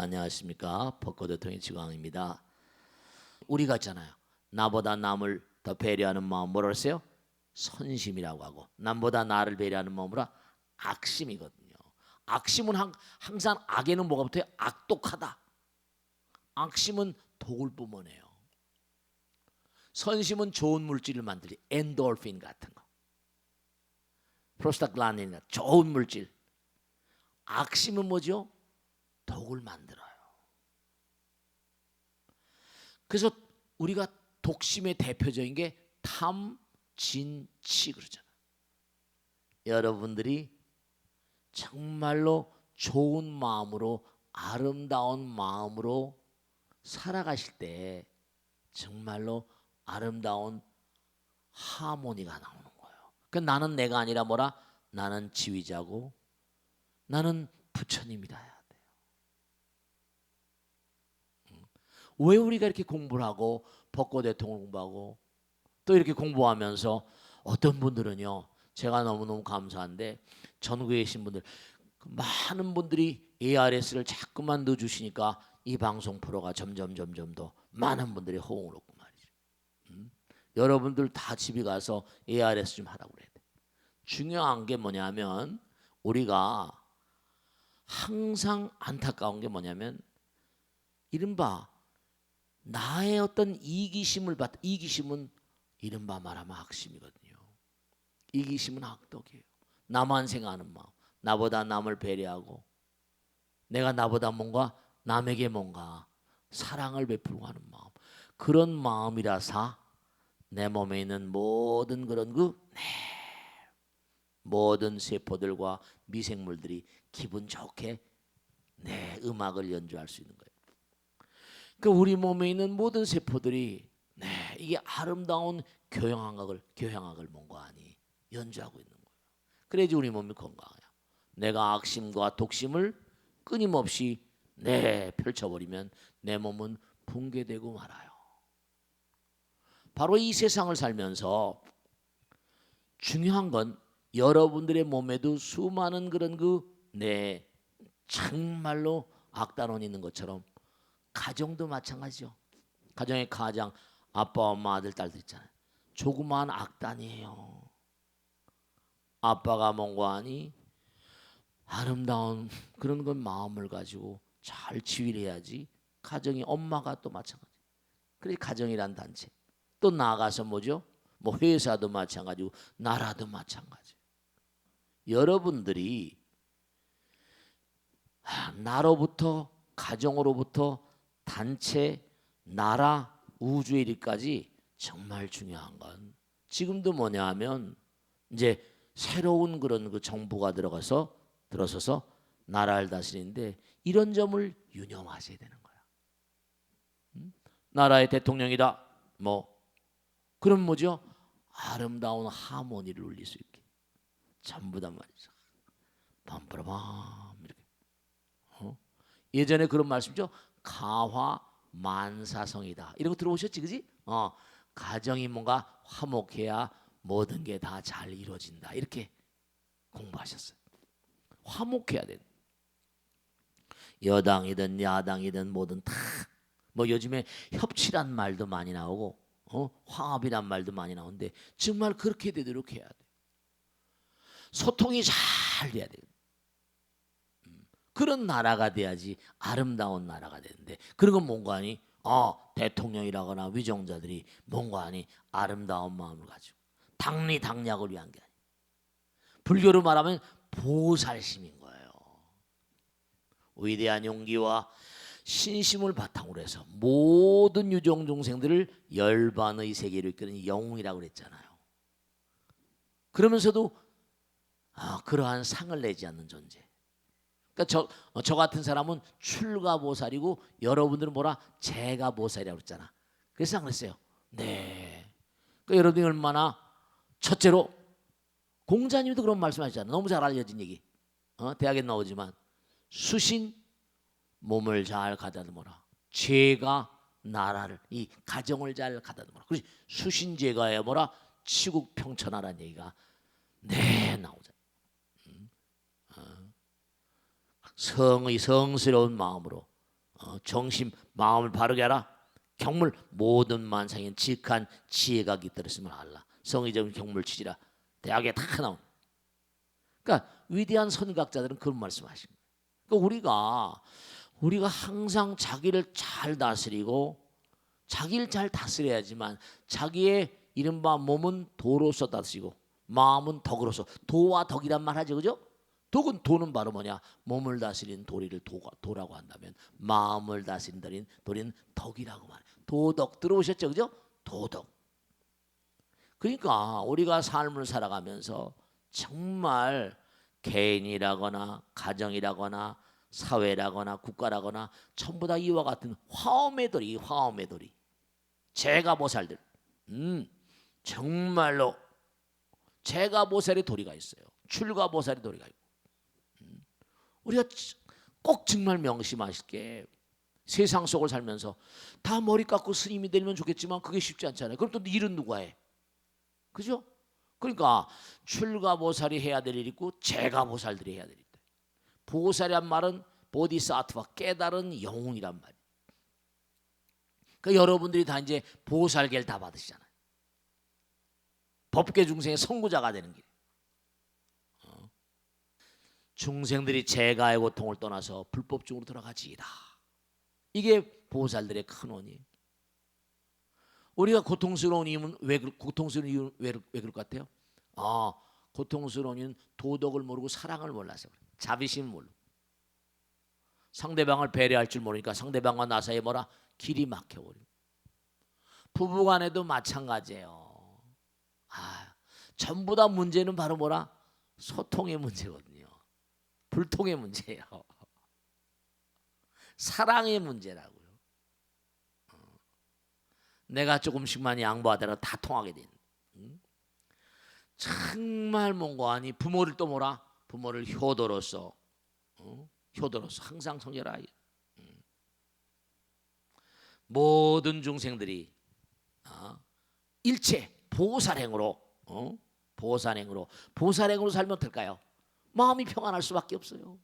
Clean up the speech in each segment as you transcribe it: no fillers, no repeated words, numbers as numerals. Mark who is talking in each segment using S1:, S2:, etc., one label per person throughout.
S1: 안녕하십니까. 벚꽃 대통령 지광입니다. 우리가 있잖아요. 나보다 남을 더 배려하는 마음 뭐라 그랬어요? 선심이라고 하고, 남보다 나를 배려하는 마음으로 악심이거든요. 악심은 항상 악에는 뭐가 붙어요? 악독하다. 악심은 독을 뿜어내요. 선심은 좋은 물질을 만들지. 엔돌핀 같은 거, 프로스타글란딘 같은 좋은 물질. 악심은 뭐죠? 독을 만들어요. 그래서 우리가 독심의 대표적인 게 탐, 진, 치 그러잖아요. 여러분들이 정말로 좋은 마음으로, 아름다운 마음으로 살아가실 때 정말로 아름다운 하모니가 나오는 거예요. 그러니까 나는 내가 아니라 뭐라? 나는 지휘자고 나는 부처님이다 해야 돼요. 왜 우리가 이렇게 공부를 하고 벚꽃 대통을 공부하고 또 이렇게 공부하면서 어떤 분들은요, 제가 너무너무 감사한데 전국에 계신 분들 많은 분들이 ARS를 자꾸만 넣어주시니까 이 방송 프로가 점점 더 많은 분들이 호응을 얻고 말이죠. 여러분들 다 집에 가서 ARS 좀 하라고 그래야 돼. 중요한 게 뭐냐면 우리가 항상 안타까운 게 뭐냐면 이른바 나의 어떤 이기심은 이른바 말하면 악심이거든요. 이기심은 악독이에요. 나만 생각하는 마음, 나보다 남을 배려하고 내가 나보다 뭔가 남에게 뭔가 사랑을 베풀고 하는 마음, 그런 마음이라서 내 몸에 있는 모든 그런 모든 세포들과 미생물들이 기분 좋게 내 음악을 연주할 수 있는 거예요. 그러니까 우리 몸에 있는 모든 세포들이 이게 아름다운 교향악을 뭔가하니 연주하고 있는 거예요. 그래야지 우리 몸이 건강해요. 내가 악심과 독심을 끊임없이 펼쳐버리면 내 몸은 붕괴되고 말아요. 바로 이 세상을 살면서 중요한 건 여러분들의 몸에도 수많은 그런 정말로 악단원이 있는 것처럼 가정도 마찬가지죠. 가정의 가장 아빠, 엄마, 아들, 딸들 있잖아요. 조그마한 악단이에요. 아빠가 뭔가 하니 아름다운 그런 건 마음을 가지고 잘 지휘를 해야지. 가정이 엄마가 또 마찬가지. 그래서 가정이란 단체. 또 나아가서 뭐죠? 뭐 회사도 마찬가지고 나라도 마찬가지. 여러분들이 나로부터, 가정으로부터, 단체, 나라, 우주에 이르기까지 정말 중요한 건 지금도 뭐냐 하면 이제 새로운 그런 정부가 들어서서 나라를 다스리는데 이런 점을 유념하셔야 되는 거야. 나라의 대통령이다. 그럼 뭐죠? 아름다운 하모니를 울릴 수 있게 전부 다 말이죠. 밤바라밤 이렇게. 예전에 그런 말씀이죠. 가화만사성이다. 이런 거 들어보셨지, 그지? 가정이 뭔가 화목해야 모든 게 다 잘 이루어진다. 이렇게 공부하셨어요. 화목해야 돼. 여당이든 야당이든 뭐든 다 요즘에 협치란 말도 많이 나오고 화합이란 말도 많이 나오는데 정말 그렇게 되도록 해야 돼. 소통이 잘 돼야 돼. 그런 나라가 돼야지 아름다운 나라가 되는데 그런 건 뭔가 하니 대통령이라거나 위정자들이 뭔가 하니 아름다운 마음을 가지고 당리당략을 위한 게 아니에요. 불교로 말하면 보살심인 거예요. 위대한 용기와 신심을 바탕으로 해서 모든 유정 중생들을 열반의 세계로 이끄는 영웅이라고 그랬잖아요. 그러면서도 그러한 상을 내지 않는 존재. 그러니까 저 같은 사람은 출가보살이고 여러분들은 뭐라? 재가보살이라고 그랬잖아. 그래서 안 그랬어요. 네. 그러니까 여러분이 얼마나 첫째로 공자님도 그런 말씀하셨잖아요. 너무 잘 알려진 얘기. 대학에 나오지만 수신 몸을 잘 가다듬어라. 죄가 나라를 이 가정을 잘 가다듬어라. 그래서 수신제가야 뭐라? 치국평천하라는 얘기가 나오잖아요. 성의 성스러운 마음으로 정심 마음을 바르게 하라. 경물 모든 만상엔 지극한 지혜가 깃들었음을 알라. 성의적인 경물 치지라. 대학에 다 나온. 그러니까 위대한 선각자들은 그런 말씀하십니다. 그러니까 우리가 항상 자기를 잘 다스리고 자기를 잘 다스려야지만 자기의 이른바 몸은 도로서 다스리고 마음은 덕으로서. 도와 덕이란 말 하죠, 그죠? 도는 바로 뭐냐? 몸을 다스리는 도리를 도라고 한다면 마음을 다스리는 도리는 덕이라고 말해요. 도덕 들어오셨죠, 그죠? 도덕. 그러니까 우리가 삶을 살아가면서 정말 개인이라거나 가정이라거나 사회라거나 국가라거나 전부 다 이와 같은 화엄의 도리, 화엄의 도리. 제가보살들, 정말로 제가보살의 도리가 있어요. 출가보살의 도리가 있고. 우리가 꼭 정말 명심하실 게 세상 속을 살면서 다 머리 깎고 스님이 되면 좋겠지만 그게 쉽지 않잖아요. 그럼 또 일은 누가 해? 그죠? 그러니까 출가보살이 해야 될 일이 있고 제가보살들이 해야 될 일이 있다. 보살이란 말은 보디사트와 깨달은 영웅이란 말이에요. 그러니까 여러분들이 다 이제 보살계를 다 받으시잖아요. 법계 중생의 선구자가 되는 길. 중생들이 재가의 고통을 떠나서 불법중으로 들어가지이다. 이게 보살들의 큰 원이에요. 우리가 고통스러운 이유는 왜 그럴 것 같아요? 고통스러운 이유는 도덕을 모르고 사랑을 몰라서 그래요. 자비심을 모르고. 상대방을 배려할 줄 모르니까 상대방과 나 사이에 뭐라? 길이 막혀버려요. 부부간에도 마찬가지예요. 전부 다 문제는 바로 뭐라? 소통의 문제거든요. 불통의 문제예요. 사랑의 문제라고요. 내가 조금씩만 양보하다가 다 통하게 된. 정말 뭔가하니 부모를 또 뭐라? 부모를 효도로서 항상 성결하여. 모든 중생들이 일체 보살행으로 보살행으로 살면 어떨까요? 마음이 평안할 수밖에 없어요.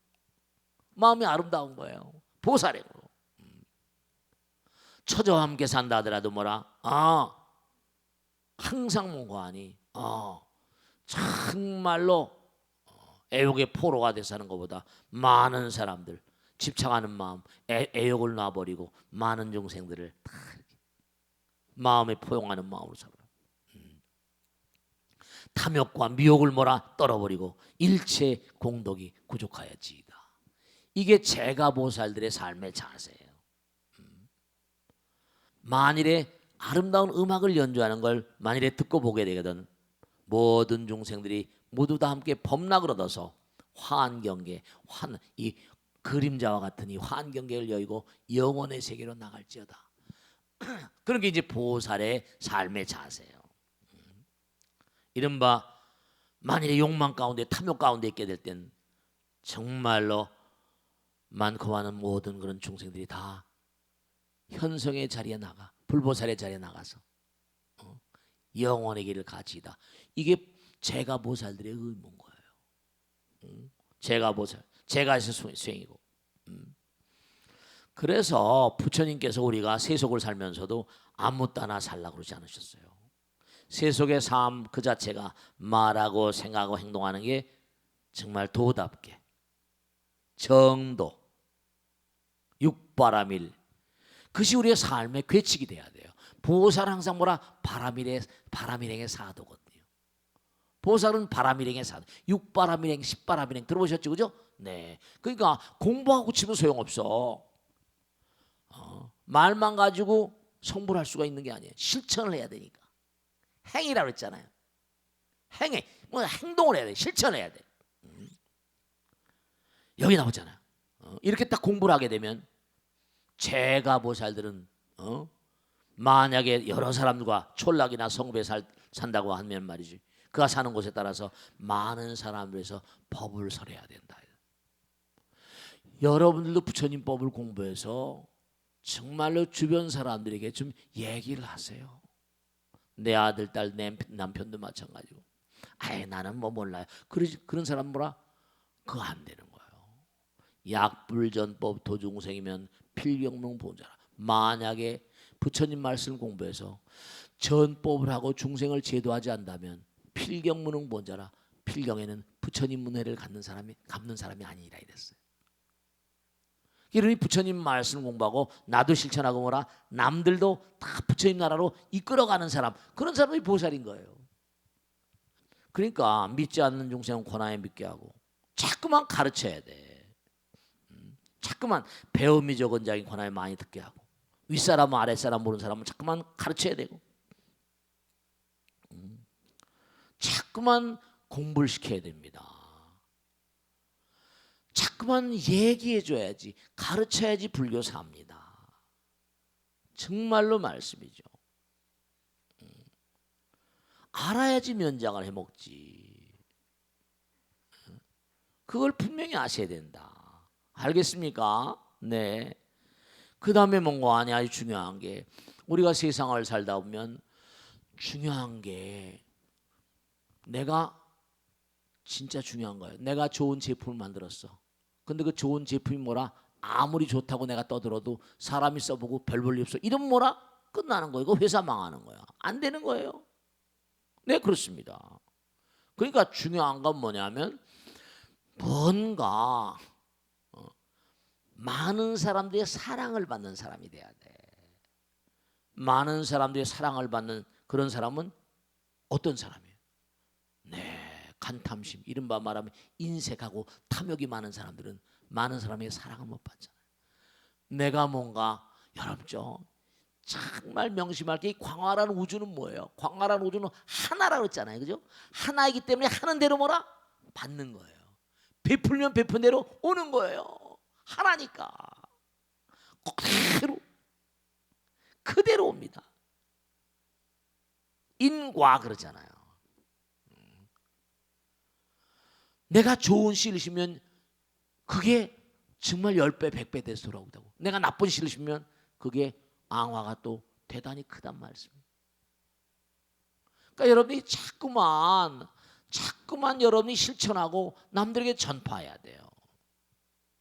S1: 마음이 아름다운 거예요. 보살행으로. 처자와 함께 산다 하더라도 뭐라? 항상 뭔가하니 정말로 애욕의 포로가 돼서 사는 것보다 많은 사람들 집착하는 마음, 애욕을 놔버리고 많은 중생들을 다 이렇게 마음에 포용하는 마음으로 살아요. 탐욕과 미혹을 뭐라? 떨어버리고 일체 공덕이 구족하였지이다. 이게 제가보살들의 삶의 자세예요. 만일에 아름다운 음악을 연주하는 걸 만일에 듣고 보게 되거든 모든 중생들이 모두 다 함께 법락을 얻어서 화한경계, 이 그림자와 같은 이 화한경계를 여의고 영원의 세계로 나갈지어다. 그런 게 이제 보살의 삶의 자세예요. 이른바 만일에 욕망 가운데 탐욕 가운데 있게 될 땐 정말로 많고 많은 모든 그런 중생들이 다 현성의 자리에 나가 불보살의 자리에 나가서 영원의 길을 가지이다. 이게 제가보살들의 의무인 거예요. 제가보살, 제가에서 수행이고. 그래서 부처님께서 우리가 세속을 살면서도 아무 따나 살라고 그러지 않으셨어요. 세속의 삶 그 자체가 말하고 생각하고 행동하는 게 정말 도답게 정도 육바라밀 그것이 우리의 삶의 괴칙이 돼야 돼요. 보살은 항상 뭐라? 바라밀행의 사도거든요. 보살은 바라밀행의 사도. 육바라밀행, 십바라밀행 들어보셨죠, 그죠? 네. 그러니까 공부하고 치면 소용없어. 말만 가지고 성불할 수가 있는 게 아니에요. 실천을 해야 되니까. 행위라고 했잖아요. 행동을 해야 돼. 실천을 해야 돼. 여기 나오잖아요. 이렇게 딱 공부를 하게 되면 제가보살들은 만약에 여러 사람들과 촌락이나 성배에 산다고 하면 말이지 그가 사는 곳에 따라서 많은 사람들에서 법을 설해야 된다. 여러분들도 부처님 법을 공부해서 정말로 주변 사람들에게 좀 얘기를 하세요. 내 아들, 딸, 내 남편도 마찬가지고. 나는 뭐 몰라요. 그런 사람 뭐라? 그거 안 되는 거예요. 약불전법 도중생이면 필경문 본자라. 만약에 부처님 말씀을 공부해서 전법을 하고 중생을 제도하지 않다면 필경무능 본자라. 필경에는 부처님 문회를 갚는 사람이 아니라 이랬어요. 이러니 부처님 말씀을 공부하고 나도 실천하고 뭐라 남들도 다 부처님 나라로 이끌어가는 사람, 그런 사람이 보살인 거예요. 그러니까 믿지 않는 중생은 고난에 믿게 하고 자꾸만 가르쳐야 돼. 자꾸만 배움이 적은 자에게 고난에 많이 듣게 하고 윗사람은 아랫사람 모르는 사람은 자꾸만 가르쳐야 되고 자꾸만 공부를 시켜야 됩니다. 자꾸만 얘기해줘야지, 가르쳐야지 불교 삽니다. 정말로 말씀이죠. 알아야지 면장을 해먹지. 그걸 분명히 아셔야 된다. 알겠습니까? 네. 그 다음에 뭔가 아주 중요한 게, 우리가 세상을 살다 보면 중요한 게, 내가 진짜 중요한 거예요. 내가 좋은 제품을 만들었어. 근데 그 좋은 제품이 뭐라, 아무리 좋다고 내가 떠들어도 사람이 써보고 별 볼 일 없어, 이러면 뭐라, 끝나는 거예요. 그 회사 망하는 거야. 안 되는 거예요. 네, 그렇습니다. 그러니까 중요한 건 뭐냐면 뭔가 많은 사람들의 사랑을 받는 사람이 돼야 돼. 많은 사람들의 사랑을 받는 그런 사람은 어떤 사람이에요? 네, 간탐심, 이른바 말하면 인색하고 탐욕이 많은 사람들은 많은 사람의 사랑을 못 받잖아요. 내가 뭔가, 여러분죠, 정말 명심할 게, 이 광활한 우주는 뭐예요? 광활한 우주는 하나라고 했잖아요, 그죠? 하나이기 때문에 하는 대로 뭐라? 받는 거예요. 베풀면 베푼 대로 오는 거예요. 하나니까 그대로 옵니다. 인과 그러잖아요. 내가 좋은 씨를 심으면 그게 정말 10배 100배 돼서 돌아오다고. 내가 나쁜 씨를 심으면 그게 앙화가 또 대단히 크단 말씀이에요. 그러니까 여러분이 자꾸만 여러분이 실천하고 남들에게 전파해야 돼요.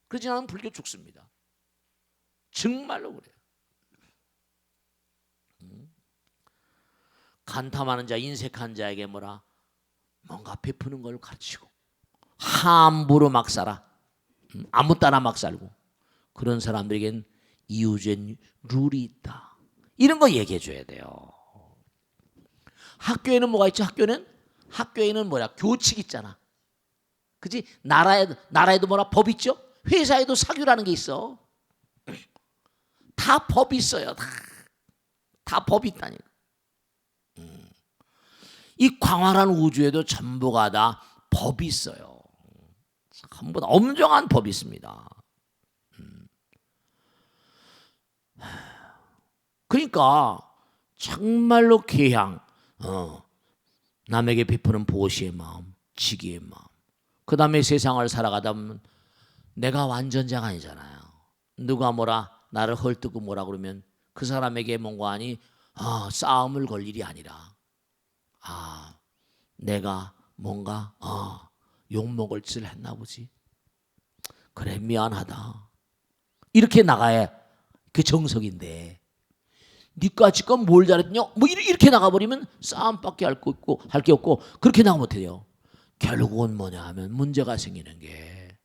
S1: 그러지 않으면 불교 죽습니다. 정말로 그래요. 간탐하는 자, 인색한 자에게 뭐라, 뭔가 베푸는 걸 가르치고, 함부로 막 살아, 아무 따나 막 살고, 그런 사람들에겐 이유된 룰이 있다. 이런 거 얘기해 줘야 돼요. 학교에는 뭐가 있죠? 학교에는 뭐야? 교칙 있잖아. 그지? 나라에도 뭐라 법 있죠? 회사에도 사규라는 게 있어. 다 법이 있어요. 다 법이 있다니까. 이 광활한 우주에도 전부가 다 법이 있어요. 전부 다 엄정한 법이 있습니다. 그러니까 정말로 계양, 남에게 베푸는 보시의 마음, 지기의 마음. 그 다음에 세상을 살아가다 보면 내가 완전자가 아니잖아요. 누가 뭐라 나를 헐뜯고 뭐라 그러면 그 사람에게 뭔가 하니 싸움을 걸 일이 아니라, 내가 뭔가 욕먹을 짓을 했나 보지, 그래 미안하다, 이렇게 나가야 그 정석인데, 니까 지껏 뭘 잘했냐 뭐 이렇게 나가버리면 싸움밖에 할 게 없고 그렇게 나가면 어때요? 결국은 뭐냐 하면 문제가 생기는 게,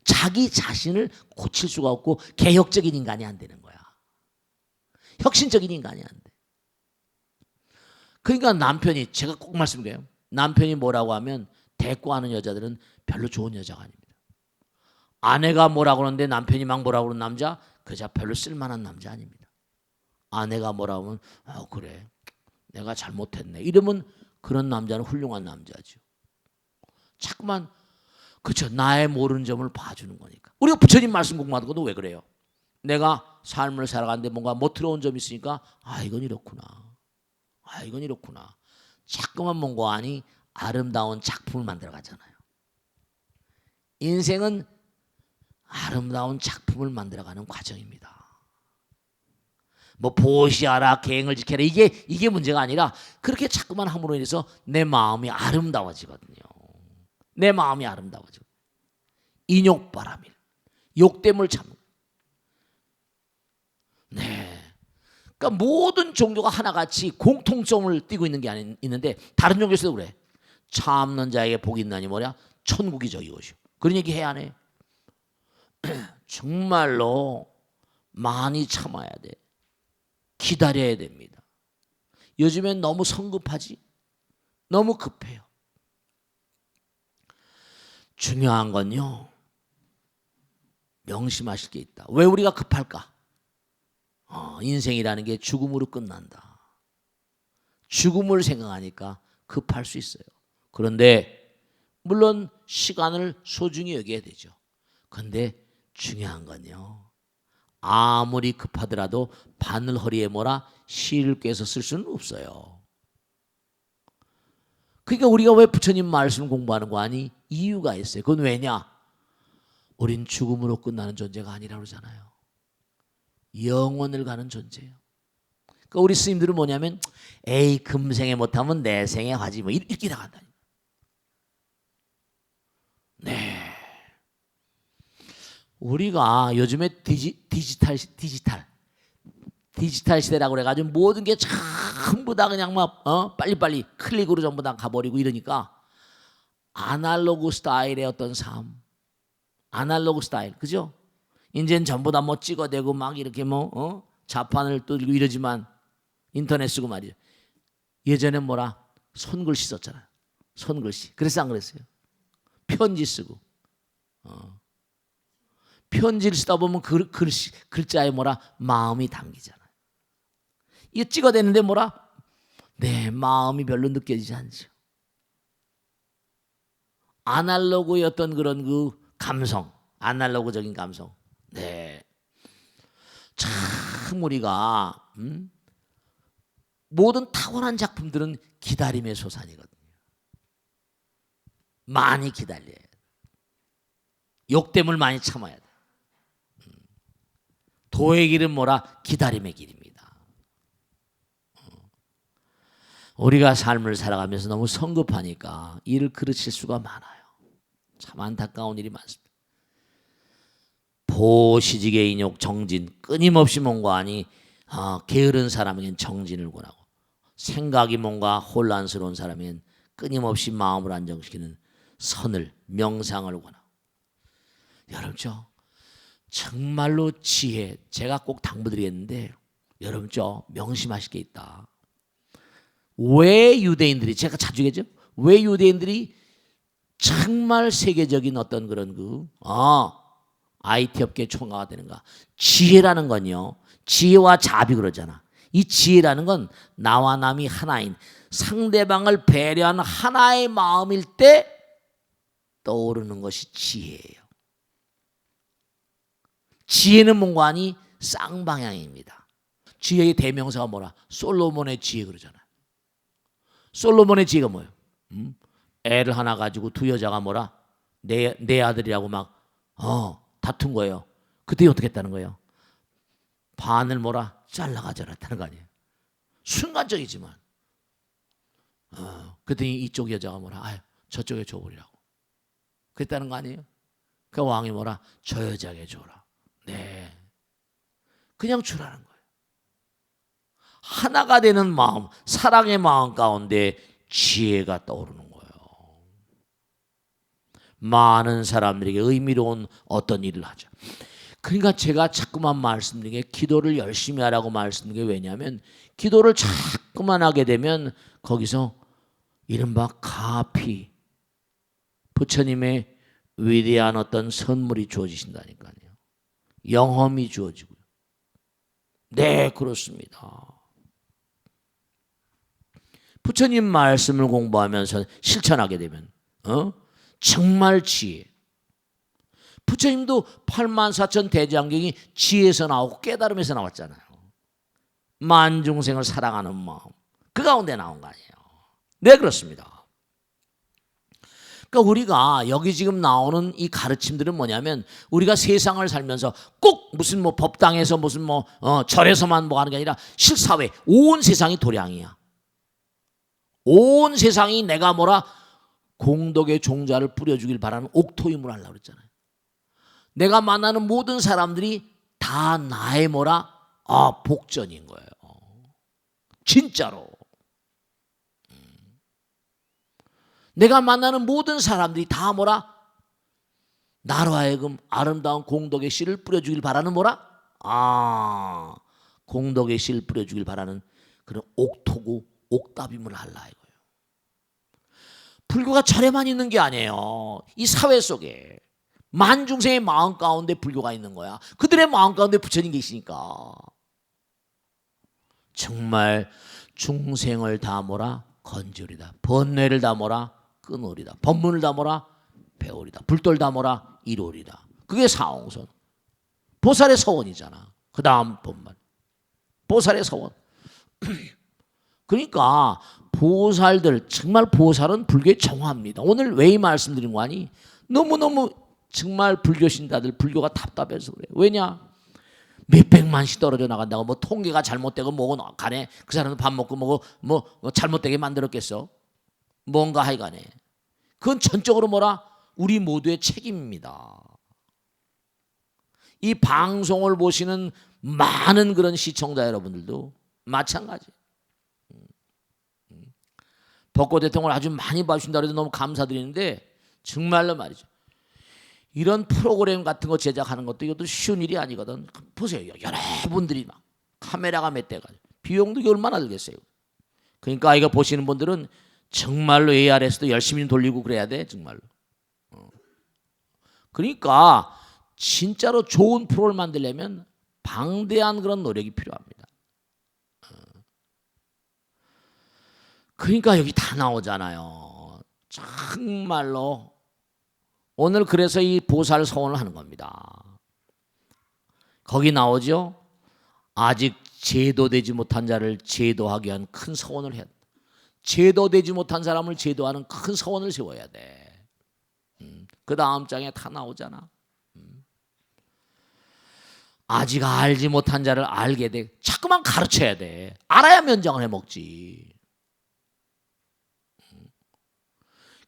S1: 자기 자신을 고칠 수가 없고 개혁적인 인간이 안 되는 거야. 혁신적인 인간이 안 돼. 그러니까 남편이, 제가 꼭 말씀드려요, 남편이 뭐라고 하면 대꾸하는 여자들은 별로 좋은 여자가 아닙니다. 아내가 뭐라고 하는데 남편이 막 뭐라고 하는 남자, 그 여자 별로 쓸만한 남자 아닙니다. 아내가 뭐라고 하면 그래 내가 잘못했네 이러면 그런 남자는 훌륭한 남자죠. 자꾸만, 그렇죠, 나의 모르는 점을 봐주는 거니까. 우리가 부처님 말씀 공부하는 것도 왜 그래요? 내가 삶을 살아가는데 뭔가 못 들어온 점이 있으니까 이건 이렇구나, 이건 이렇구나. 자꾸만 뭔가 하니 아름다운 작품을 만들어 가잖아요. 인생은 아름다운 작품을 만들어가는 과정입니다. 뭐 보시하라, 계행을 지켜라, 이게 문제가 아니라, 그렇게 자꾸만 함으로 인해서 내 마음이 아름다워지거든요. 내 마음이 아름다워져. 인욕바람일, 욕됨을 참는. 네. 그러니까 모든 종교가 하나같이 공통점을 띠고 있는 게 있는데 다른 종교에서도 그래. 참는 자에게 복이 있나니 뭐냐? 천국이 저기 것이요. 그런 얘기 해야 안 해? 정말로 많이 참아야 돼. 기다려야 됩니다. 요즘엔 너무 성급하지? 너무 급해요. 중요한 건요, 명심하실 게 있다. 왜 우리가 급할까? 인생이라는 게 죽음으로 끝난다. 죽음을 생각하니까 급할 수 있어요. 그런데 물론 시간을 소중히 여겨야 되죠. 그런데 중요한 건요, 아무리 급하더라도 바늘 허리에 뭐라 실을 꿰서 쓸 수는 없어요. 그러니까 우리가 왜 부처님 말씀을 공부하는 거 아니? 이유가 있어요. 그건 왜냐? 우린 죽음으로 끝나는 존재가 아니라고 그러잖아요. 영원을 가는 존재예요. 그러니까 우리 스님들은 뭐냐면 에이 금생에 못하면 내생에 하지 뭐 이렇게 나간다. 네. 우리가 요즘에 디지털 시대라고 그래가지고 모든 게 전부 다 그냥 막 빨리빨리 클릭으로 전부 다 가버리고 이러니까 아날로그 스타일의 어떤 삶, 아날로그 스타일, 그죠? 이제는 전부 다 뭐 찍어대고 막 이렇게 자판을 또 이러지만 인터넷 쓰고 말이죠. 예전에 뭐라 손글씨 썼잖아요. 손글씨. 그랬어 안 그랬어요? 편지 쓰고. 편지를 쓰다 보면 글자에 뭐라 마음이 담기잖아요. 이거 찍어대는데 뭐라 내 마음이 별로 느껴지지 않죠. 아날로그의 어떤 그런 그 감성, 아날로그적인 감성. 네. 참 우리가 모든 타고난 작품들은 기다림의 소산이거든요. 많이 기다려야 돼. 욕됨을 많이 참아야 돼. 도의 길은 뭐라? 기다림의 길입니다. 우리가 삶을 살아가면서 너무 성급하니까 일을 그르칠 수가 많아요. 참 안타까운 일이 많습니다. 보시직의 인욕 정진, 끊임없이 뭔가 하니 게으른 사람에겐 정진을 권하고, 생각이 뭔가 혼란스러운 사람에겐 끊임없이 마음을 안정시키는 선을, 명상을 권하고. 여러분죠, 정말로 지혜, 제가 꼭 당부드리겠는데 여러분죠, 명심하실 게 있다. 왜 유대인들이, 제가 자주 얘기하죠, 왜 유대인들이 정말 세계적인 어떤 그런 IT 업계 총괄가 되는가? 지혜라는 건요, 지혜와 자비 그러잖아. 이 지혜라는 건 나와 남이 하나인, 상대방을 배려하는 하나의 마음일 때 떠오르는 것이 지혜예요. 지혜는 뭔가 하니 쌍방향입니다. 지혜의 대명사가 뭐라? 솔로몬의 지혜 그러잖아요. 솔로몬의 지혜가 뭐예요? 애를 하나 가지고 두 여자가 뭐라? 내 아들이라고 막 다툰 거예요. 그때 어떻게 했다는 거예요? 반을 뭐라? 잘라가져라 했다는 거 아니에요. 순간적이지만 그랬더니 이쪽 여자가 뭐라? 저쪽에 줘버리라고 그랬다는 거 아니에요? 그 왕이 뭐라? 저 여자에게 줘라. 네, 그냥 주라는 거예요. 하나가 되는 마음, 사랑의 마음 가운데 지혜가 떠오르는 거예요. 많은 사람들에게 의미로운 어떤 일을 하죠. 그러니까 제가 자꾸만 말씀드린 게 기도를 열심히 하라고 말씀드린 게 왜냐하면 기도를 자꾸만 하게 되면 거기서 이른바 가피, 부처님의 위대한 어떤 선물이 주어지신다니까요. 영험이 주어지고요. 네, 그렇습니다. 부처님 말씀을 공부하면서 실천하게 되면 정말 지혜. 부처님도 84,000 대장경이 지혜에서 나오고 깨달음에서 나왔잖아요. 만중생을 사랑하는 마음, 그 가운데 나온 거 아니에요. 네, 그렇습니다. 그러니까 우리가 여기 지금 나오는 이 가르침들은 뭐냐면 우리가 세상을 살면서 꼭 무슨 법당에서 무슨 절에서만 하는 게 아니라 실사회, 온 세상이 도량이야. 온 세상이 내가 뭐라? 공덕의 종자를 뿌려주길 바라는 옥토임을 하려고 그랬잖아요. 내가 만나는 모든 사람들이 다 나의 뭐라? 복전인 거예요. 진짜로. 내가 만나는 모든 사람들이 다 뭐라? 나로 하여금 아름다운 공덕의 씨를 뿌려주길 바라는 뭐라? 공덕의 씨를 뿌려주길 바라는 그런 옥토고 옥답임을 할라 이거예요. 불교가 절에만 있는 게 아니에요. 이 사회 속에 만중생의 마음 가운데 불교가 있는 거야. 그들의 마음 가운데 부처님 계시니까 정말 중생을 다 뭐라? 건지우리다. 번뇌를 다 뭐라? 끊으리다. 법문을 다 뭐라? 배우리다. 불도를 다 뭐라? 이루리다. 그게 사홍선. 보살의 서원이잖아. 그 다음 법만. 보살의 서원. 그러니까 보살들, 정말 보살은 불교의 정화입니다. 오늘 왜 이 말씀드린 거 아니? 너무너무 정말 불교 신자들 불교가 답답해서 그래. 왜냐? 몇백만씩 떨어져 나간다고 뭐 통계가 잘못되고 뭐고 간에 그 사람은 밥 먹고 뭐 잘못되게 만들었겠어. 뭔가 하여간에. 그건 전적으로 뭐라? 우리 모두의 책임입니다. 이 방송을 보시는 많은 그런 시청자 여러분들도 마찬가지. 벚꽃 대통령을 아주 많이 봐주신다고 해서 너무 감사드리는데 정말로 말이죠. 이런 프로그램 같은 거 제작하는 것도 이것도 쉬운 일이 아니거든. 보세요. 여러분들이 막 카메라가 몇 대가 비용도 얼마나 들겠어요. 그러니까 이거 보시는 분들은 정말로 ARS도 열심히 돌리고 그래야 돼. 정말로. 그러니까 진짜로 좋은 프로를 만들려면 방대한 그런 노력이 필요합니다. 그러니까 여기 다 나오잖아요. 정말로 오늘 그래서 이 보살 서원을 하는 겁니다. 거기 나오죠. 아직 제도되지 못한 자를 제도하기 위한 큰 서원을 해야 돼. 제도되지 못한 사람을 제도하는 큰 서원을 세워야 돼. 그 다음 장에 다 나오잖아. 아직 알지 못한 자를 알게 돼. 자꾸만 가르쳐야 돼. 알아야 면장을 해먹지.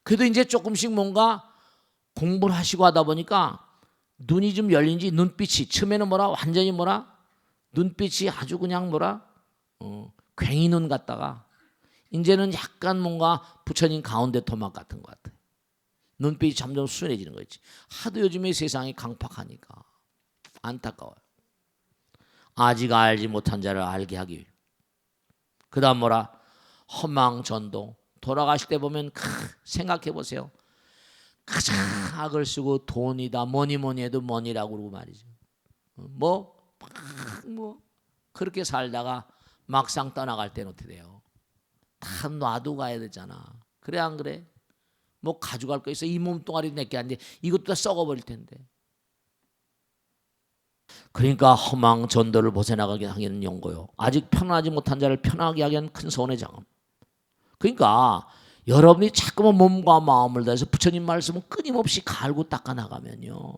S1: 그래도 이제 조금씩 뭔가 공부를 하시고 하다 보니까 눈이 좀 열린지 눈빛이 처음에는 뭐라 완전히 뭐라 눈빛이 아주 그냥 뭐라 괭이 눈 같다가 이제는 약간 뭔가 부처님 가운데 토막 같은 것 같아. 눈빛이 점점 순해지는 거 있지. 하도 요즘에 세상이 강팍하니까 안타까워요. 아직 알지 못한 자를 알게 하기 위해. 그 다음 뭐라 허망전도. 돌아가실 때 보면 생각해 보세요. 가장 악을 쓰고 돈이다 뭐니 해도 뭐니라고 그러고 말이죠. 뭐 그렇게 살다가 막상 떠나갈 때는 어떻게 돼요? 다 놔두고 가야 되잖아. 그래 안 그래? 뭐 가져갈 거 있어? 이 몸뚱아리 내게 안 돼. 이것도 다 썩어버릴 텐데. 그러니까 허망 전도를 벗어나가게 하는 연고요. 아직 편안하지 못한 자를 편하게 하기 위한 큰 소원의 장엄. 그러니까 여러분이 자꾸만 몸과 마음을 다해서 부처님 말씀을 끊임없이 갈고 닦아 나가면요.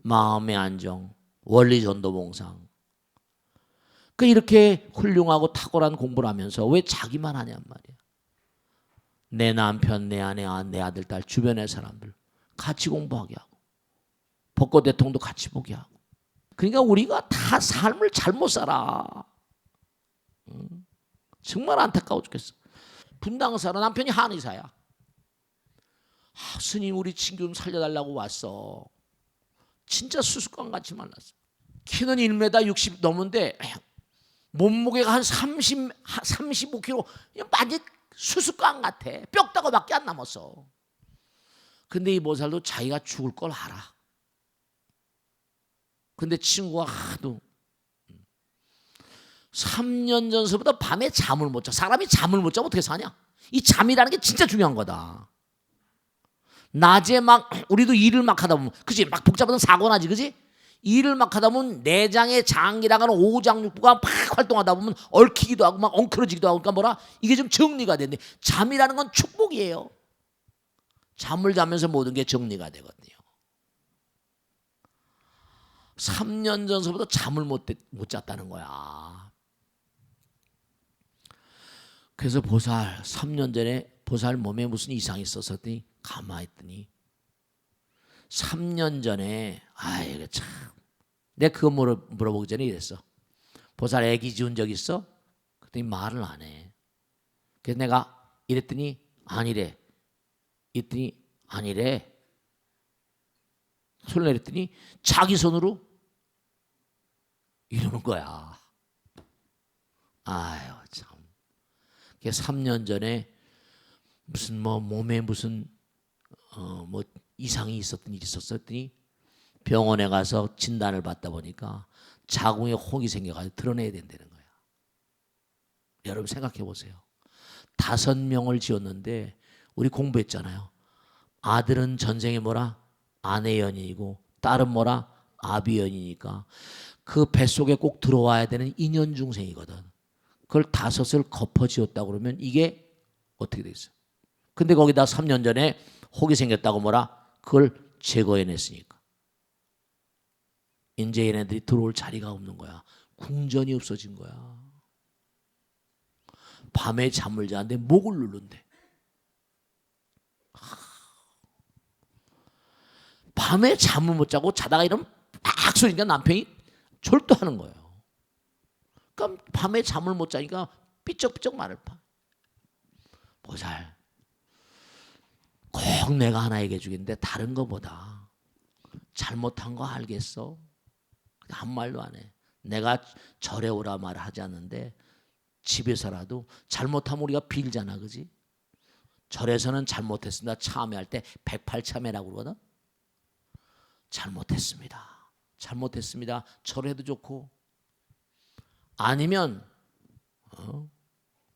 S1: 마음의 안정, 원리 전도 봉상. 그 이렇게 훌륭하고 탁월한 공부를 하면서 왜 자기만 하냔 말이야. 내 남편, 내 아내, 내 아들, 딸, 주변의 사람들 같이 공부하게 하고 벚꽃 대통도 같이 보게 하고. 그러니까 우리가 다 삶을 잘못 살아. 정말 안타까워 죽겠어. 분당사로 남편이 한의사야. 스님 우리 친구 좀 살려달라고 왔어. 진짜 수수깡 같이 말랐어. 키는 1m 60 넘은데 몸무게가 한 35kg. 완전 수수깡 같아. 뼈다귀밖에 안 남았어. 근데 이 보살도 자기가 죽을 걸 알아. 근데 친구가 하도 3년 전서부터 밤에 잠을 못 자. 사람이 잠을 못 자면 어떻게 사냐? 이 잠이라는 게 진짜 중요한 거다. 낮에 막 우리도 일을 막 하다 보면 그치? 막 복잡한 사고 나지 그치? 일을 막 하다 보면 내장의 장이라고 하는 오장육부가 막 활동하다 보면 얽히기도 하고 막 엉클어지기도 하고 그러니까 뭐라? 이게 좀 정리가 되는데 잠이라는 건 축복이에요. 잠을 자면서 모든 게 정리가 되거든요. 3년 전서부터 잠을 못 잤다는 거야. 그래서 보살 3년 전에 보살 몸에 무슨 이상이 있었더니 가만히 있더니 3년 전에 이거 참. 내가 그거 물어보기 전에 이랬어. 보살 애기 지운 적 있어? 그랬더니 말을 안 해. 그래서 내가 이랬더니 아니래. 이랬더니 아니래. 손을 내렸더니 자기 손으로 이러는 거야. 아유 참. 그래서 3년 전에 무슨 몸에 무슨 이상이 있었던 일이 있었더니 병원에 가서 진단을 받다 보니까 자궁에 혹이 생겨가지고 드러내야 된다는 거야. 여러분 생각해 보세요. 5명을 지었는데 우리 공부했잖아요. 아들은 전생에 아내 연인이고 딸은 아비 연인이니까 그 뱃속에 꼭 들어와야 되는 인연 중생이거든. 그걸 5을 덮어지었다고 그러면 이게 어떻게 되겠어요? 근데 거기다 3년 전에 혹이 생겼다고 그걸 제거해냈으니까 이제 얘네들이 들어올 자리가 없는 거야. 궁전이 없어진 거야. 밤에 잠을 자는데 목을 누른대. 밤에 잠을 못 자고 자다가 이러면 막 소리니까 남편이 졸도하는 거예요. 그러니까 밤에 잠을 못 자니까 삐쩍삐쩍 말을 파. 보살 꼭 내가 하나 얘기해 주겠는데 다른 거보다 잘못한 거 알겠어? 한 말도 안 해. 내가 절에 오라 말을 하지 않는데 집에서라도 잘못하면 우리가 빌잖아, 그지? 절에서는 잘못했습니다 참회할 때 108참회라고 그러거든. 잘못했습니다 절해도 좋고, 아니면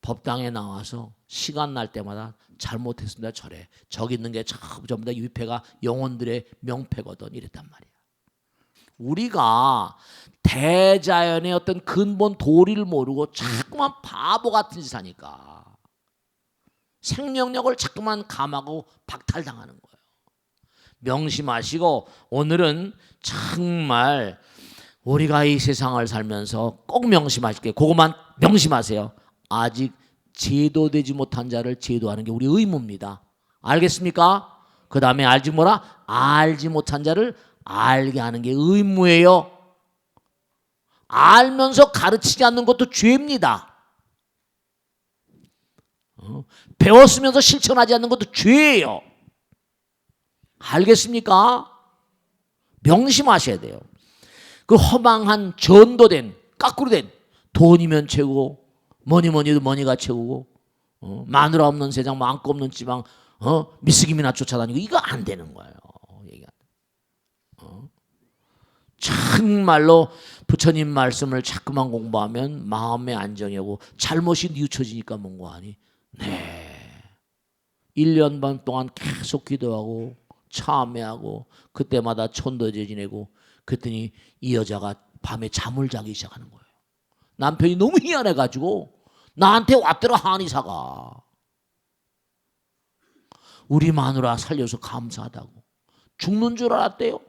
S1: 법당에 나와서 시간 날 때마다 잘못했습니다 절해. 저기 있는 게 전부 다 위패가 영혼들의 명패거든 이랬단 말이야. 우리가 대자연의 어떤 근본 도리를 모르고 자꾸만 바보 같은 짓 하니까 생명력을 자꾸만 감하고 박탈당하는 거예요. 명심하시고 오늘은 정말 우리가 이 세상을 살면서 꼭 명심하실게요. 그것만 명심하세요. 아직 제도되지 못한 자를 제도하는 게 우리 의무입니다. 알겠습니까? 그 다음에 알지 못한 자를 알게 하는 게 의무예요. 알면서 가르치지 않는 것도 죄입니다. 배웠으면서 실천하지 않는 것도 죄예요. 알겠습니까? 명심하셔야 돼요. 그 허망한 전도된 까꾸로 된 돈이면 최고, 뭐니도 머니가 최고고, 마누라 없는 세상, 많고 없는 지방, 미스김이나 쫓아다니고 이거 안 되는 거예요. 정말로 부처님 말씀을 자꾸만 공부하면 마음의 안정이 오고 잘못이 뉘우쳐지니까 뭔가 하니 1년 반 동안 계속 기도하고 참회하고 그때마다 천도제 지내고 그랬더니 이 여자가 밤에 잠을 자기 시작하는 거예요. 남편이 너무 희한해가지고 나한테 왔더라 한의사가. 우리 마누라 살려서 감사하다고. 죽는 줄 알았대요.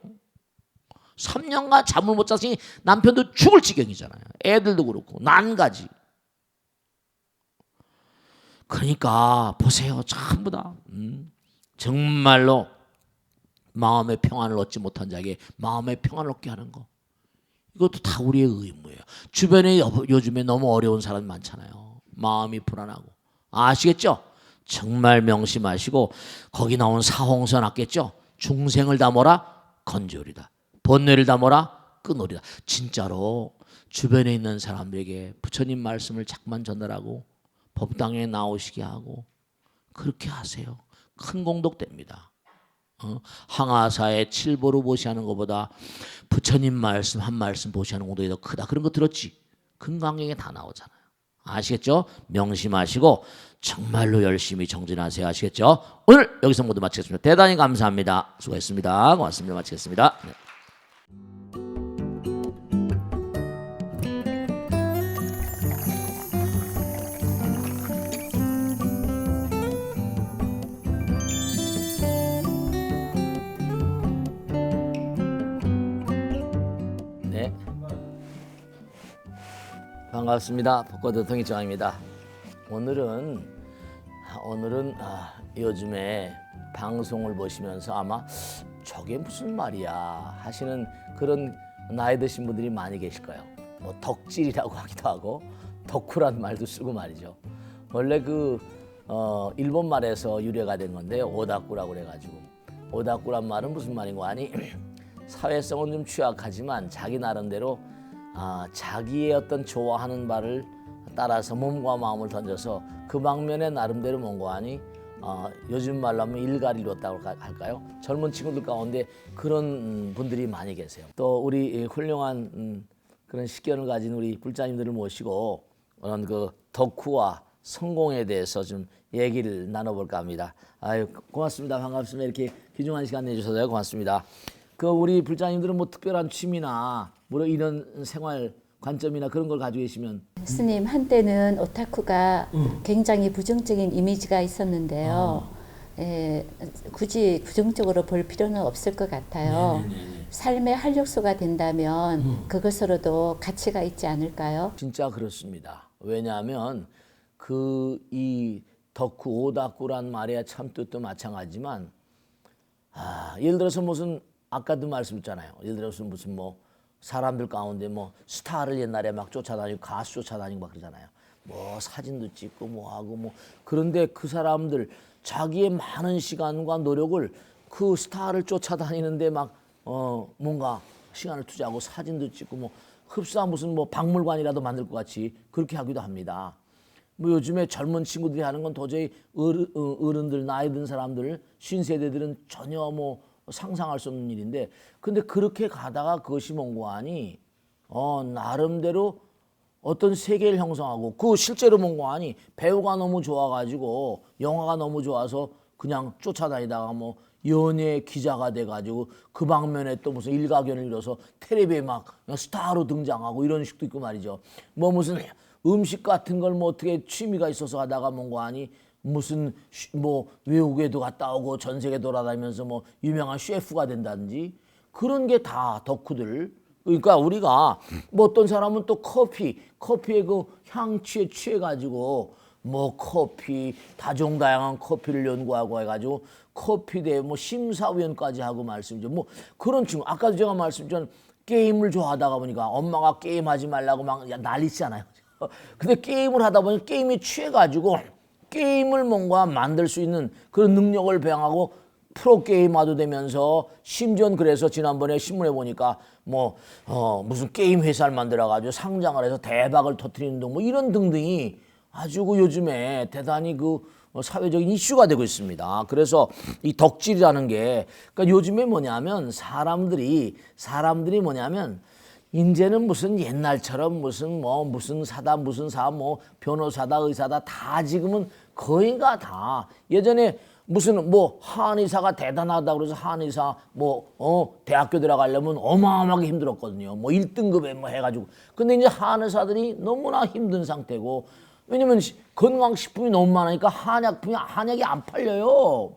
S1: 3년간 잠을 못 잤으니 남편도 죽을 지경이잖아요. 애들도 그렇고 난가지. 그러니까 보세요. 전부 다 정말로 마음의 평안을 얻지 못한 자에게 마음의 평안을 얻게 하는 거, 이것도 다 우리의 의무예요. 주변에 요즘에 너무 어려운 사람 많잖아요. 마음이 불안하고. 아시겠죠? 정말 명심하시고 거기 나온 사홍선 아겠죠? 중생을 다 건져오리다. 번뇌를 다 끊으리다. 진짜로 주변에 있는 사람들에게 부처님 말씀을 자꾸만 전달하고 법당에 나오시게 하고 그렇게 하세요. 큰 공덕됩니다. 항아사의 7보로 보시하는 것보다 부처님 말씀 한 말씀 보시하는 공덕이 더 크다. 그런 거 들었지? 금강경에 다 나오잖아요. 아시겠죠? 명심하시고 정말로 열심히 정진하세요. 아시겠죠? 오늘 여기서 모두 마치겠습니다. 대단히 감사합니다. 수고했습니다. 고맙습니다. 마치겠습니다. 네. 반갑습니다. 법과도 통일정입니다. 오늘은 요즘에 방송을 보시면서 아마 저게 무슨 말이야 하시는 그런 나이 드신 분들이 많이 계실 거예요. 뭐 덕질이라고 하기도 하고 덕후란 말도 쓰고 말이죠. 원래 일본 말에서 유래가 된 건데 오다쿠라고 그래가지고, 오다쿠란 말은 무슨 말인고 하니 사회성은 좀 취약하지만 자기 나름대로 자기의 어떤 좋아하는 바를 따라서 몸과 마음을 던져서 그 방면에 나름대로 뭔가 하니 요즘 말로 하면 일가를 이뤘다고 할까요? 젊은 친구들 가운데 그런 분들이 많이 계세요. 또 우리 훌륭한 그런 식견을 가진 우리 불자님들을 모시고 그런 덕후와 성공에 대해서 좀 얘기를 나눠볼까 합니다. 아유, 고맙습니다. 반갑습니다. 이렇게 귀중한 시간 내주셔서 고맙습니다. 우리 불자님들은 뭐 특별한 취미나 뭐 이런 생활 관점이나 그런 걸 가지고 계시면.
S2: 스님, 한때는 오타쿠가 굉장히 부정적인 이미지가 있었는데요. 굳이 부정적으로 볼 필요는 없을 것 같아요. 네네네. 삶의 활력소가 된다면 그것으로도 가치가 있지 않을까요?
S1: 진짜 그렇습니다. 왜냐하면 이 덕후 오다쿠란 말의 참 뜻도 마찬가지지만 예를 들어서 무슨 아까도 말씀드렸잖아요. 예를 들어서 무슨 뭐 사람들 가운데 뭐 스타를 옛날에 막 쫓아다니고 가수 쫓아다니고 막 그러잖아요. 뭐 사진도 찍고 뭐 하고 뭐. 그런데 그 사람들 자기의 많은 시간과 노력을 그 스타를 쫓아다니는데 막 뭔가 시간을 투자하고 사진도 찍고 뭐 흡사 무슨 뭐 박물관이라도 만들 것 같이 그렇게 하기도 합니다. 뭐 요즘에 젊은 친구들이 하는 건 도저히 어른들 나이 든 사람들 신세대들은 전혀 뭐 상상할 수 없는 일인데, 근데 그렇게 가다가 그것이 뭔고 하니 나름대로 어떤 세계를 형성하고 실제로 뭔고 하니 배우가 너무 좋아가지고 영화가 너무 좋아서 그냥 쫓아다니다가 뭐 연예 기자가 돼가지고 그 방면에 또 무슨 일가견을 이뤄서 텔레비에 막 스타로 등장하고 이런 식도 있고 말이죠. 뭐 무슨 음식 같은 걸 뭐 어떻게 취미가 있어서 하다가 뭔고 하니 무슨 뭐 외국에도 갔다 오고 전 세계 돌아다니면서 뭐 유명한 셰프가 된다든지 그런 게 다 덕후들. 그러니까 우리가 뭐 어떤 사람은 또 커피의 그 향취에 취해가지고 뭐 커피 다종다양한 커피를 연구하고 해가지고 커피대 뭐 심사위원까지 하고 말씀이죠. 뭐 그런 친구. 아까도 제가 말씀드린 게임을 좋아하다가 보니까 엄마가 게임하지 말라고 막 난리치잖아요. 근데 게임을 하다 보니 게임에 취해가지고 게임을 뭔가 만들 수 있는 그런 능력을 배양하고 프로게이머도 되면서 심지어 그래서 지난번에 신문에 보니까 무슨 게임 회사를 만들어가지고 상장을 해서 대박을 터뜨리는 등 뭐 이런 등등이 아주 요즘에 대단히 사회적인 이슈가 되고 있습니다. 그래서 이 덕질이라는 게 그러니까 요즘에 뭐냐면 사람들이 뭐냐면 이제는 무슨 옛날처럼 무슨 사다 무슨 사 뭐 변호사다 의사다 다 지금은 거의가 다 예전에 무슨 뭐 한의사가 대단하다고 그래서 한의사 대학교 들어가려면 어마어마하게 힘들었거든요. 뭐 1등급에 뭐 해가지고. 근데 이제 한의사들이 너무나 힘든 상태고, 왜냐면 건강식품이 너무 많으니까 한약이 안 팔려요.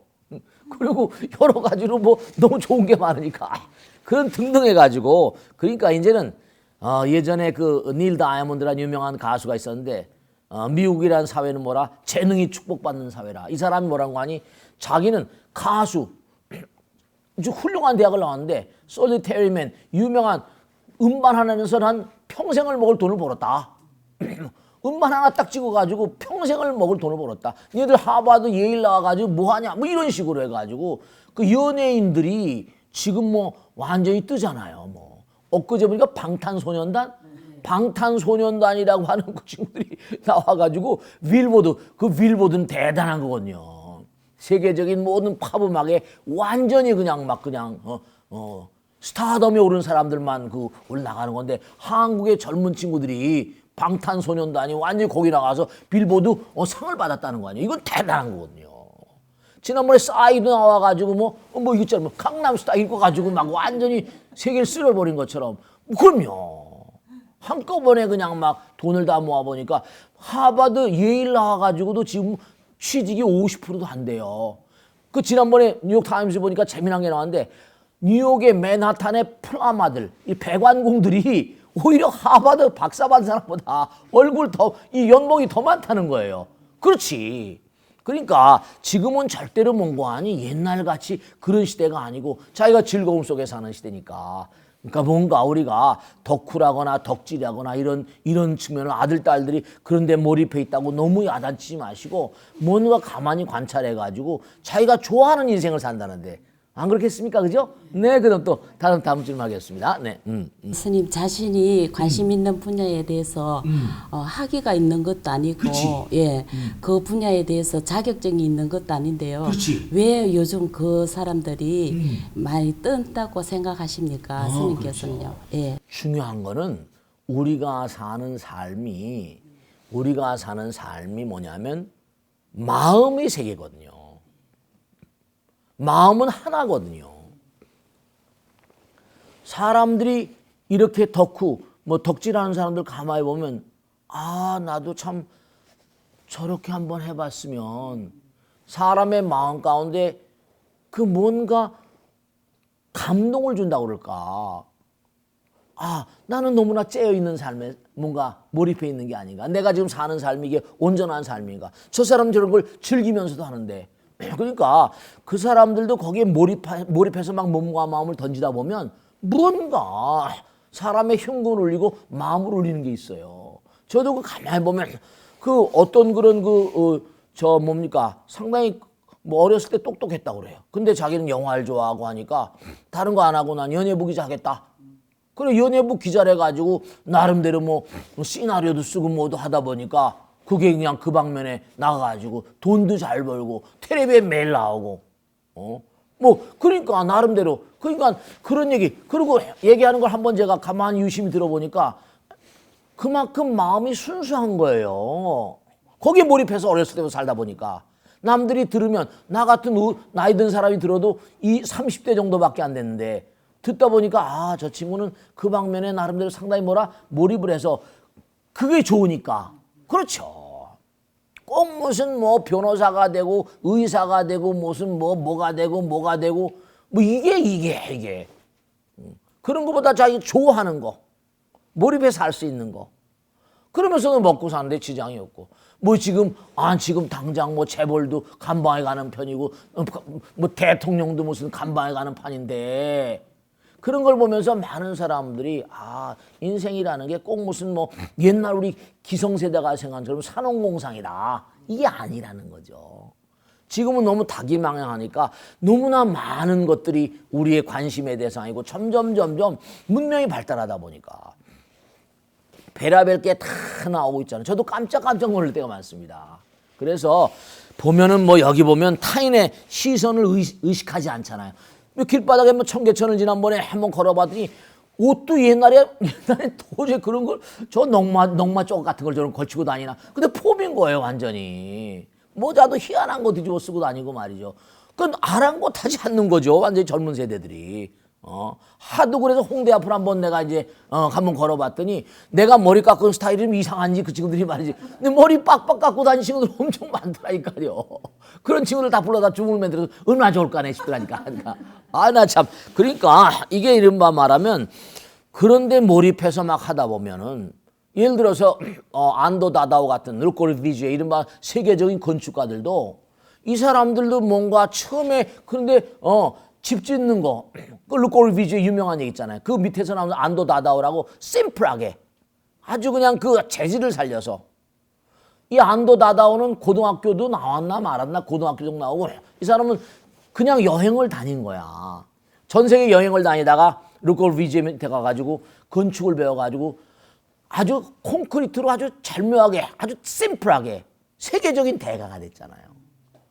S1: 그리고 여러 가지로 뭐 너무 좋은 게 많으니까 그런 등등 해가지고. 그러니까 이제는 예전에 닐 다이아몬드라는 유명한 가수가 있었는데 미국이라는 사회는 뭐라 재능이 축복받는 사회라. 이 사람이 뭐라고 하니 자기는 가수 아주 훌륭한 대학을 나왔는데 솔리테리맨 유명한 음반 하나 내서 한 평생을 먹을 돈을 벌었다. 음반 하나 딱 찍어가지고 평생을 먹을 돈을 벌었다. 얘들 하버드 예일 나와가지고 뭐하냐 뭐 이런 식으로 해가지고 그 연예인들이 지금 뭐 완전히 뜨잖아요. 뭐 엊그제 보니까 방탄소년단이라고 하는 그 친구들이 나와가지고 빌보드는 대단한 거거든요. 세계적인 모든 팝 음악에 완전히 스타덤에 오른 사람들만 올라가는 건데 한국의 젊은 친구들이 방탄소년단이 완전히 거기 나가서 빌보드 상을 받았다는 거 아니에요. 이건 대단한 거거든요. 지난번에 싸이도 나와가지고 뭐 이것처럼 강남스타일 읽어가지고 막 완전히 세계를 쓸어버린 것처럼. 그럼요. 한꺼번에 그냥 막 돈을 다 모아보니까 하버드 예일 나와가지고도 지금 취직이 50%도 안 돼요. 지난번에 뉴욕 타임스 보니까 재미난 게 나왔는데 뉴욕의 맨하탄의 플라마들, 이 백관공들이 오히려 하버드 박사 받은 사람보다 이 연봉이 더 많다는 거예요. 그렇지. 그러니까 지금은 절대로 뭔가하니 옛날같이 그런 시대가 아니고 자기가 즐거움 속에 사는 시대니까. 그러니까 뭔가 우리가 덕후라거나 덕질하거나 이런 측면을 아들 딸들이 그런데 몰입해 있다고 너무 야단치지 마시고 뭔가 가만히 관찰해가지고 자기가 좋아하는 인생을 산다는데 안 그렇겠습니까, 그죠? 네, 그럼 또 다음 질문 하겠습니다. 네,
S3: 스님 자신이 관심 있는 분야에 대해서 학위가 있는 것도 아니고,
S1: 그치.
S3: 예, 그 분야에 대해서 자격증이 있는 것도 아닌데요.
S1: 그렇지.
S3: 왜 요즘 그 사람들이 많이 뜬다고 생각하십니까, 스님께서는요? 예.
S1: 중요한 거는 우리가 사는 삶이 뭐냐면 마음의 세계거든요. 마음은 하나거든요. 사람들이 이렇게 덕후, 덕질하는 사람들 가만히 보면 나도 참 저렇게 한번 해봤으면 사람의 마음 가운데 그 뭔가 감동을 준다고 그럴까. 나는 너무나 째여 있는 삶에 뭔가 몰입해 있는 게 아닌가. 내가 지금 사는 삶이 이게 온전한 삶인가. 저 사람은 저런 걸 즐기면서도 하는데. 그러니까 그 사람들도 거기에 몰입해서 막 몸과 마음을 던지다 보면 뭔가 사람의 흉근을 울리고 마음을 울리는 게 있어요. 저도 그 가만히 보면 그 어떤 그런 상당히 어렸을 때 똑똑했다고 그래요. 근데 자기는 영화를 좋아하고 하니까 다른 거 안 하고 난 연예부 기자 하겠다. 그래 연예부 기자를 해가지고 나름대로 시나리오도 쓰고 뭐도 하다 보니까 그게 그냥 그 방면에 나가가지고 돈도 잘 벌고 텔레비에 매일 나오고 그러니까 나름대로 그러니까 그런 얘기 그리고 얘기하는 걸 한번 제가 가만히 유심히 들어보니까 그만큼 마음이 순수한 거예요. 거기에 몰입해서 어렸을 때부터 살다 보니까 남들이 들으면 나 같은 나이 든 사람이 들어도 이 30대 정도밖에 안 됐는데 듣다 보니까 저 친구는 그 방면에 나름대로 상당히 몰입을 해서 그게 좋으니까 그렇죠. 꼭 무슨 변호사가 되고 의사가 되고 무슨 뭐가 되고 이게 그런 것보다 자기 좋아하는 거 몰입해서 살 수 있는 거 그러면서는 먹고 사는데 지장이 없고 지금 당장 재벌도 간방에 가는 편이고 대통령도 무슨 간방에 가는 판인데 그런 걸 보면서 많은 사람들이 인생이라는 게 꼭 무슨 옛날 우리 기성세대가 생각한 것처럼 산업공상이다. 이게 아니라는 거죠. 지금은 너무 다기망양하니까 너무나 많은 것들이 우리의 관심의 대상이고 점점 문명이 발달하다 보니까 별의별 게 다 나오고 있잖아요. 저도 깜짝 놀랄 때가 많습니다. 그래서 보면은 여기 보면 타인의 시선을 의식하지 않잖아요. 길바닥에 청계천을 지난번에 한번 걸어봤더니 옷도 옛날에 도저히 그런 걸 저 넉마 쪽 같은 걸 저런 걸치고 다니나. 근데 폼인 거예요 완전히. 모자도 희한한 거 뒤집어 쓰고 다니고 말이죠. 그건 아랑곳하지 않는 거죠 완전히 젊은 세대들이. 하도 그래서 홍대 앞을 한번 내가 한번 걸어봤더니 내가 머리 깎은 스타일이 좀 이상한지 그 친구들이 말이지. 근데 머리 빡빡 깎고 다니는 친구들 엄청 많더라니까요. 그런 친구들 다 불러다 춤을 만들어서 얼마나 좋을까네 싶더라니까. 나 참. 그러니까 이게 이른바 말하면 그런데 몰입해서 막 하다 보면은 예를 들어서 안도 다다오 같은 르꼬르비지에 이른바 세계적인 건축가들도 이 사람들도 뭔가 처음에 그런데 집 짓는 거, 그 르꼬르비지에 유명한 얘기 있잖아요. 그 밑에서 나오는 안도 다다오라고 심플하게 아주 그냥 그 재질을 살려서 이 안도 다다오는 고등학교도 나왔나 말았나 고등학교 정도 나오고 이 사람은 그냥 여행을 다닌 거야. 전 세계 여행을 다니다가 르꼬르비지에 밑에 가가지고 건축을 배워가지고 아주 콘크리트로 아주 절묘하게 아주 심플하게 세계적인 대가가 됐잖아요.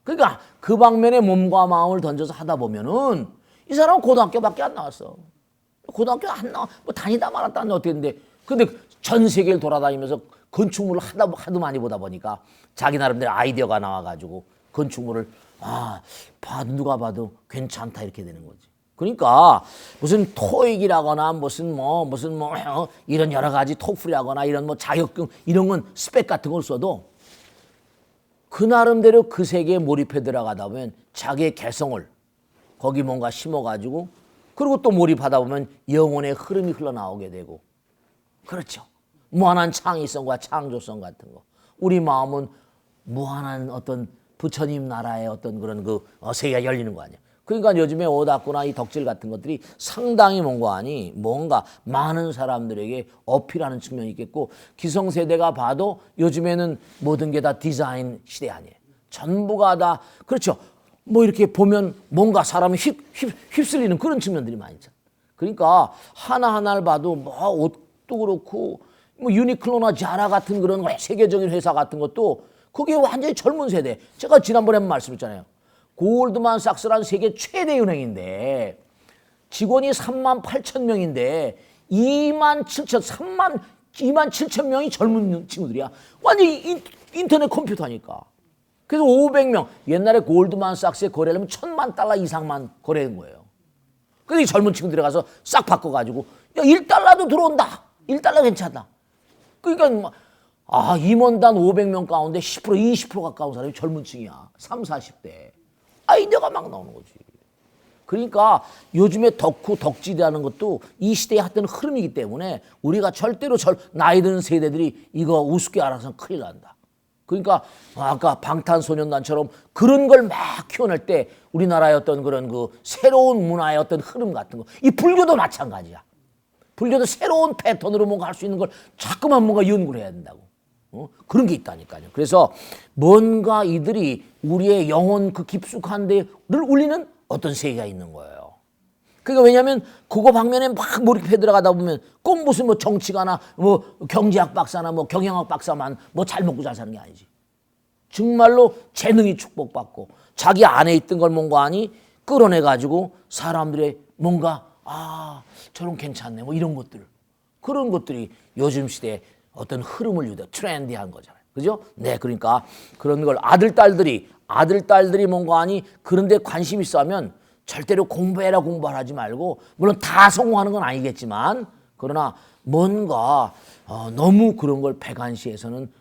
S1: 그러니까 그 방면에 몸과 마음을 던져서 하다 보면은 이 사람은 고등학교밖에 안 나왔어. 고등학교 안 나와. 다니다 말았다 하는데 어떻게 했는데 근데 전 세계를 돌아다니면서 건축물을 하도 많이 보다 보니까 자기 나름대로 아이디어가 나와가지고 건축물을 누가 봐도 괜찮다 이렇게 되는 거지. 그러니까 무슨 토익이라거나 무슨 이런 여러 가지 토플이라거나 이런 자격증 이런 건 스펙 같은 걸 써도 그 나름대로 그 세계에 몰입해 들어가다 보면 자기의 개성을 거기 뭔가 심어가지고 그리고 또 몰입하다 보면 영혼의 흐름이 흘러나오게 되고 그렇죠. 무한한 창의성과 창조성 같은 거. 우리 마음은 무한한 어떤 부처님 나라의 어떤 그런 그 세계가 열리는 거 아니야. 그러니까 요즘에 오다쿠나 이 덕질 같은 것들이 상당히 뭔가 많은 사람들에게 어필하는 측면이 있겠고, 기성세대가 봐도 요즘에는 모든 게 다 디자인 시대 아니에요. 전부가 다 그렇죠. 뭐 이렇게 보면 뭔가 사람이 휩쓸리는 그런 측면들이 많이 있잖아. 그러니까 하나하나를 봐도 뭐 옷도 그렇고 뭐 유니클로나 자라 같은 그런 세계적인 회사 같은 것도 그게 완전히 젊은 세대. 제가 지난번에 한번 말씀했잖아요. 골드만삭스라는 세계 최대 은행인데 직원이 38,000명인데 27,000명이 젊은 친구들이야. 완전히 인터넷 컴퓨터 하니까. 그래서 500명, 옛날에 골드만삭스의 거래하려면 $10,000,000 이상만 거래한 거예요. 그래서 이 젊은 친구들이 가서 싹 바꿔가지고, 야, $1도 들어온다. $1 괜찮다. 그러니까, 임원단 500명 가운데 10%, 20% 가까운 사람이 젊은 층이야. 30, 40대. 아이디어가 막 나오는 거지. 그러니까 요즘에 덕질이라는 것도 이 시대에 하던 흐름이기 때문에 우리가 절대로 나이 드는 세대들이 이거 우습게 알아서는 큰일 난다. 그러니까 아까 방탄소년단처럼 그런 걸 막 키워낼 때 우리나라의 어떤 그런 그 새로운 문화의 어떤 흐름 같은 거, 이 불교도 마찬가지야. 불교도 새로운 패턴으로 뭔가 할 수 있는 걸 자꾸만 뭔가 연구를 해야 된다고. 그런 게 있다니까요. 그래서 뭔가 이들이 우리의 영혼 그 깊숙한 데를 울리는 어떤 세계가 있는 거예요. 그러니까 왜냐하면 그거 방면에 막 몰입해 들어가다 보면 꼭 무슨 뭐 정치가나 뭐 경제학 박사나 뭐 경영학 박사만 뭐 잘 먹고 잘 사는 게 아니지. 정말로 재능이 축복받고 자기 안에 있던 걸 뭔가 하니 끌어내가지고 사람들의 뭔가 저런 괜찮네 뭐 이런 것들, 그런 것들이 요즘 시대에 어떤 흐름을 유도 트렌디한 거잖아요. 그죠? 네, 그러니까 그런 걸 아들딸들이 뭔가 하니 그런 데 관심 있어 하면 절대로 공부하라 하지 말고, 물론 다 성공하는 건 아니겠지만, 그러나 뭔가 너무 그런 걸 배관시해서는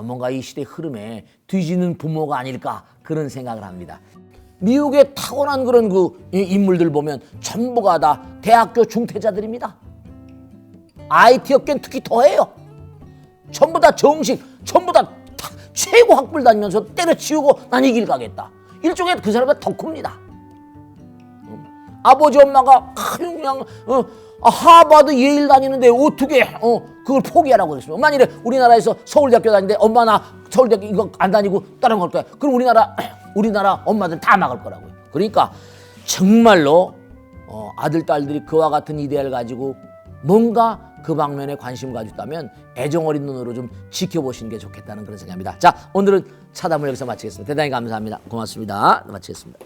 S1: 뭔가 이 시대 흐름에 뒤지는 부모가 아닐까 그런 생각을 합니다. 미국의 타고난 그런 그 인물들 보면 전부가 다 대학교 중퇴자들입니다. IT 업계는 특히 더해요. 전부 다 전부 다 최고 학부를 다니면서 때려치우고 난 이 길 가겠다. 일종의 그 사람보다 더 큽니다. 아버지 엄마가 그냥 하버드 예일 다니는데 어떻게 그걸 포기하라고 그랬어요. 만일에 우리나라에서 서울대학교 다니는데 엄마 나 서울대학교 이거 안 다니고 다른 걸 거야. 그럼 우리나라 엄마들 다 막을 거라고요. 그러니까 정말로 아들 딸들이 그와 같은 이데아를 가지고 뭔가 그 방면에 관심을 가졌다면 애정 어린 눈으로 좀 지켜보시는 게 좋겠다는 그런 생각입니다. 자, 오늘은 차담을 여기서 마치겠습니다. 대단히 감사합니다. 고맙습니다. 마치겠습니다.